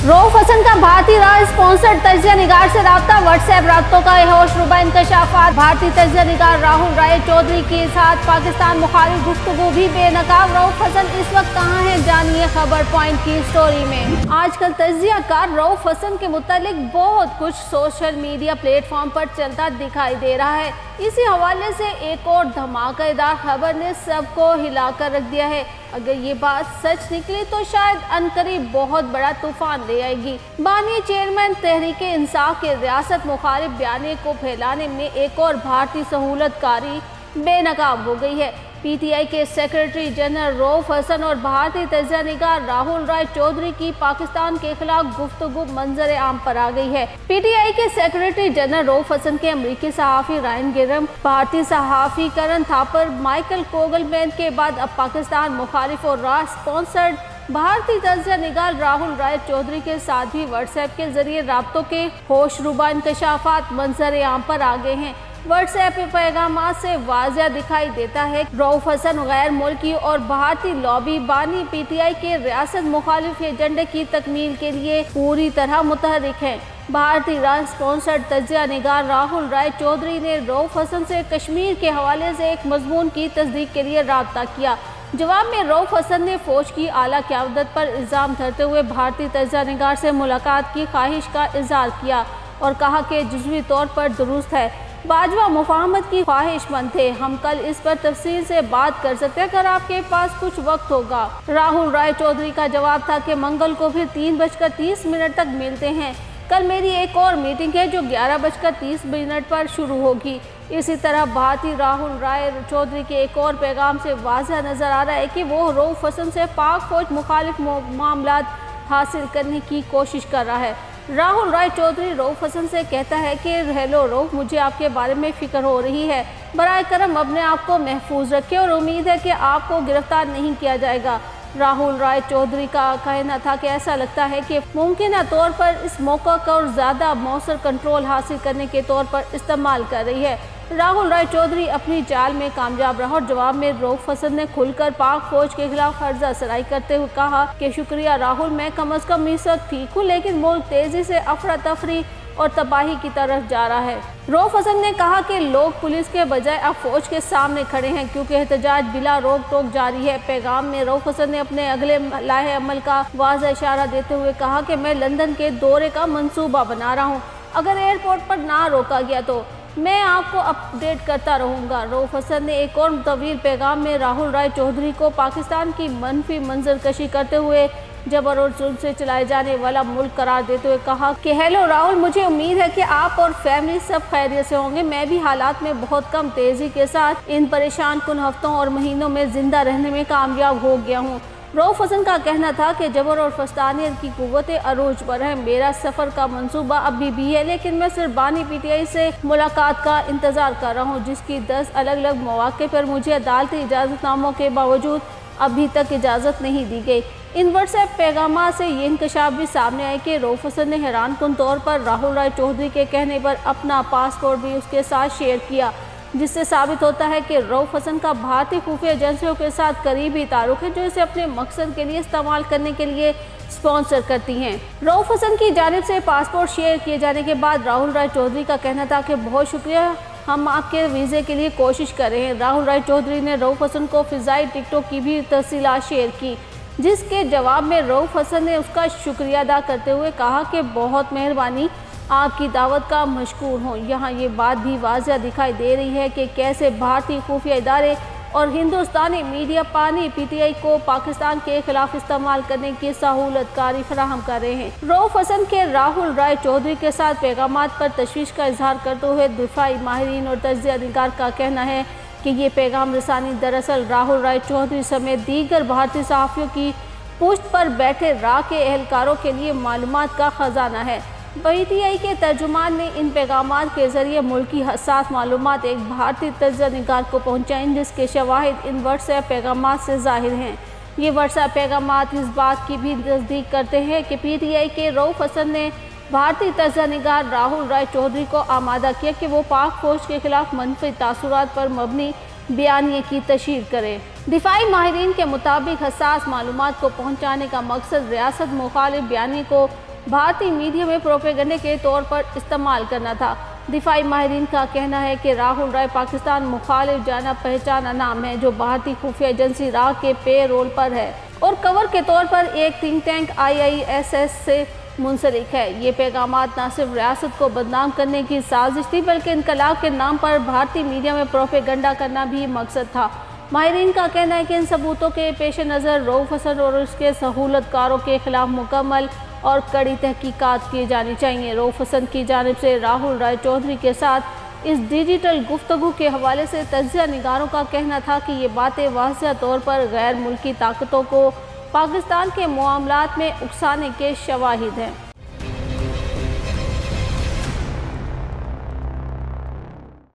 रऊफ हसन का भारतीय राह स्पॉन्सर्ड तजिया निगार से राब्ता, व्हाट्सएप राब्तों का होशरुबा इंकशाफात। भारतीय तजिया निगार राहुल राय चौधरी के साथ पाकिस्तान मुखालिफ गुफ्तगू भी बेनकाब। रऊफ हसन इस वक्त कहाँ हैं, जानिए खबर पॉइंट की स्टोरी में। आजकल तजियाकार रऊफ हसन के मुतालिक बहुत कुछ सोशल मीडिया प्लेटफॉर्म पर चलता दिखाई दे रहा है। इसी हवाले से एक और धमाकेदार खबर ने सबको हिलाकर रख दिया है। अगर ये बात सच निकली तो शायद अनकरीब बहुत बड़ा तूफान ले आएगी। बानी चेयरमैन तहरीक इंसाफ के रियासत मुखालिफ बयाने को फैलाने में एक और भारतीय सहूलतकारी बेनकाब हो गई है। पीटीआई के सेक्रेटरी जनरल रऊफ हसन और भारतीय तजिया निगार राहुल राय चौधरी की पाकिस्तान के खिलाफ गुफ्तगू मंजर आम पर आ गई है। पीटीआई के सेक्रेटरी जनरल रऊफ हसन के अमरीकी सहाफ़ी रायन गिरम, भारतीय सहाफ़ी करण थापर, माइकल कोगलमैन के बाद अब पाकिस्तान मुखालिफ और राह स्पॉन्सर्ड भारतीय तजिया निगार राहुल राय चौधरी के साथ भी व्हाट्सएप के जरिए राब्तों के होशरुबा इंकशाफात मंजर आम पर आ गए हैं। व्हाट्सएप पैगाम से वाज़िह दिखाई देता है रऊफ हसन गैर मुल्की और भारतीय लॉबी बानी पीटीआई के रियासत मुखालिफ एजेंडे की तकमील के लिए पूरी तरह मुतहरिक है। भारतीय राह स्पॉन्सर्ड तजिया निगार राहुल राय चौधरी ने रऊफ हसन से कश्मीर के हवाले से एक मजमून की तस्दीक के लिए राब्ता किया। जवाब में रऊफ हसन ने फौज की आला क़यादत पर इल्ज़ाम धरते हुए भारतीय तजिया निगार से मुलाकात की ख्वाहिश का इज़हार किया और कहा कि जुज़वी तौर पर दुरुस्त है, बाजवा मुफाहमत की ख्वाहिशमंद थे। हम कल इस पर तफसील से बात कर सकते हैं अगर आपके पास कुछ वक्त होगा। राहुल राय चौधरी का जवाब था कि मंगल को फिर 3:30 तक मिलते हैं। कल मेरी एक और मीटिंग है जो 11:30 पर शुरू होगी। इसी तरह भारतीय राहुल राय चौधरी के एक और पैगाम से वाज़ह नज़र आ रहा है कि वो रऊफ हसन से पाक फौज मुखालिफ मामलात हासिल करने की कोशिश कर रहा है। राहुल राय चौधरी रऊफ हसन से कहता है कि हेलो रऊफ, मुझे आपके बारे में फ़िक्र हो रही है, बराए करम अपने आप को महफूज रखें और उम्मीद है कि आपको गिरफ्तार नहीं किया जाएगा। राहुल राय चौधरी का कहना था कि ऐसा लगता है कि मुमकिन तौर पर इस मौका का और ज़्यादा मौसर कंट्रोल हासिल करने के तौर पर इस्तेमाल कर रही है। राहुल राय चौधरी अपनी चाल में कामयाब रहा और जवाब में रऊफ हसन ने खुलकर पाक फौज के खिलाफ हर्जा सराई करते हुए कहा कि शुक्रिया राहुल, मैं कम अज़ कम इस वक्त ठीक हूँ, लेकिन मुल्क तेज़ी से अफरा तफरी और तबाही की तरफ जा रहा है। रऊफ हसन ने कहा कि लोग पुलिस के बजाय अब फौज के सामने खड़े हैं क्योंकि एहतजाज बिला रोक टोक जारी है। पैगाम में रऊफ हसन ने अपने अगले लाहे अमल का वाज़ह इशारा देते हुए कहा कि मैं लंदन के दौरे का मंसूबा बना रहा हूँ, अगर एयरपोर्ट पर ना रोका गया तो मैं आपको अपडेट करता रहूँगा। रऊफ हसन ने एक और तवील पैगाम में राहुल राय चौधरी को पाकिस्तान की मनफी मंजरकशी करते हुए जबर और जुल्म से चलाए जाने वाला मुल्क करार देते हुए कहा कि हेलो राहुल, मुझे उम्मीद है कि आप और फैमिली सब खैरियत से होंगे। मैं भी हालात में बहुत कम तेज़ी के साथ इन परेशान कुन हफ्तों और महीनों में ज़िंदा रहने में कामयाब हो गया हूँ। रऊफ हसन का कहना था कि जबर और फस्तानियत की कुव्वतें अरूज पर हैं। मेरा सफ़र का मंसूबा अभी भी है, लेकिन मैं सिर्फ बानी पीटीआई से मुलाकात का इंतज़ार कर रहा हूँ, जिसकी 10 अलग अलग मौक़े पर मुझे अदालती इजाज़तनामों के बावजूद अभी तक इजाज़त नहीं दी गई। इन व्हाट्सएप पैगाम से ये इंकशाफ भी सामने आए कि रऊफ हसन ने हैरान कुन तौर पर राहुल राय चौधरी के कहने पर अपना पासपोर्ट भी उसके साथ शेयर किया, जिससे साबित होता है कि रऊफ हसन का भारतीय खुफिया एजेंसियों के साथ करीबी ताल्लुक है जो इसे अपने मकसद के लिए इस्तेमाल करने के लिए स्पॉन्सर करती हैं। रऊफ हसन की जानिब से पासपोर्ट शेयर किए जाने के बाद राहुल राय चौधरी का कहना था कि बहुत शुक्रिया, हम आपके वीज़े के लिए कोशिश कर रहे हैं। राहुल राय चौधरी ने रऊफ हसन को फ़िज़ाई टिकटों की भी तफसीलात शेयर की, जिसके जवाब में रऊफ हसन ने उसका शुक्रिया अदा करते हुए कहा कि बहुत मेहरबानी, आपकी दावत का मशकूर हूँ। यहाँ ये बात भी वाज़िह दिखाई दे रही है कि कैसे भारतीय खुफिया इदारे और हिंदुस्तानी मीडिया पानी पीटीआई को पाकिस्तान के खिलाफ इस्तेमाल करने की सहूलतकारी फराहम कर रहे हैं। रऊफ हसन के राहुल राय चौधरी के साथ पैगामात पर तशवीश का इजहार करते हुए दिफाई माहिरीन और तजिया निगार का कहना है कि ये पैगाम रसानी दरअसल राहुल राय चौधरी समेत दीगर भारतीय सहाफ़ियों की पुष्ट पर बैठे राह के एहलकारों के लिए मालूमात का ख़जाना है। पीटीआई के तर्जुमान ने इन पैगामात के जरिए मुल्क की हसास मालूमात एक भारतीय तजिया निगार को पहुँचाएँ, जिसके शवाहिद इन व्हाट्सएप पैगामात से ज़ाहिर हैं। ये व्हाट्सएप पैगामात इस बात की भी तस्दीक करते हैं कि पीटीआई के रऊफ हसन ने भारतीय तजिया निगार राहुल राय चौधरी को आमादा किया कि वो पाक फौज के खिलाफ मनफी तासुरात पर मबनी बयानिए की तशहीर करे। दिफाई माहिरीन के मुताबिक हसास मालूमात को पहुँचाने का मकसद रियासत मुखालिफ बयानी को भारतीय मीडिया में प्रोपेगेंडे के तौर पर इस्तेमाल करना था। दिफाई माहिरीन का कहना है कि राहुल राय पाकिस्तान मुखालिफ जाना पहचाना नाम है जो भारतीय खुफिया एजेंसी रा के पे रोल पर है और कवर के तौर पर एक थिंक टैंक IISS से मुंसलिक है। ये पैगामात न सिर्फ रियासत को बदनाम करने की साजिश थी बल्कि इनकलाब के नाम पर भारतीय मीडिया में प्रोपेगेंडा करना भी मकसद था। माहिरीन का कहना है कि इन सबूतों के पेश नज़र रऊफ हसन और उसके सहूलतकारों के खिलाफ मुकम्मल और कड़ी तहकीकात की जानी चाहिए। रऊफ हसन की जानिब से राहुल राय चौधरी के साथ इस डिजिटल गुफ्तगू के हवाले से तज्ज़िया निगारों का कहना था कि ये बातें वाज़ेह तौर पर गैर मुल्की ताकतों को पाकिस्तान के मामलात में उकसाने के शवाहिद हैं।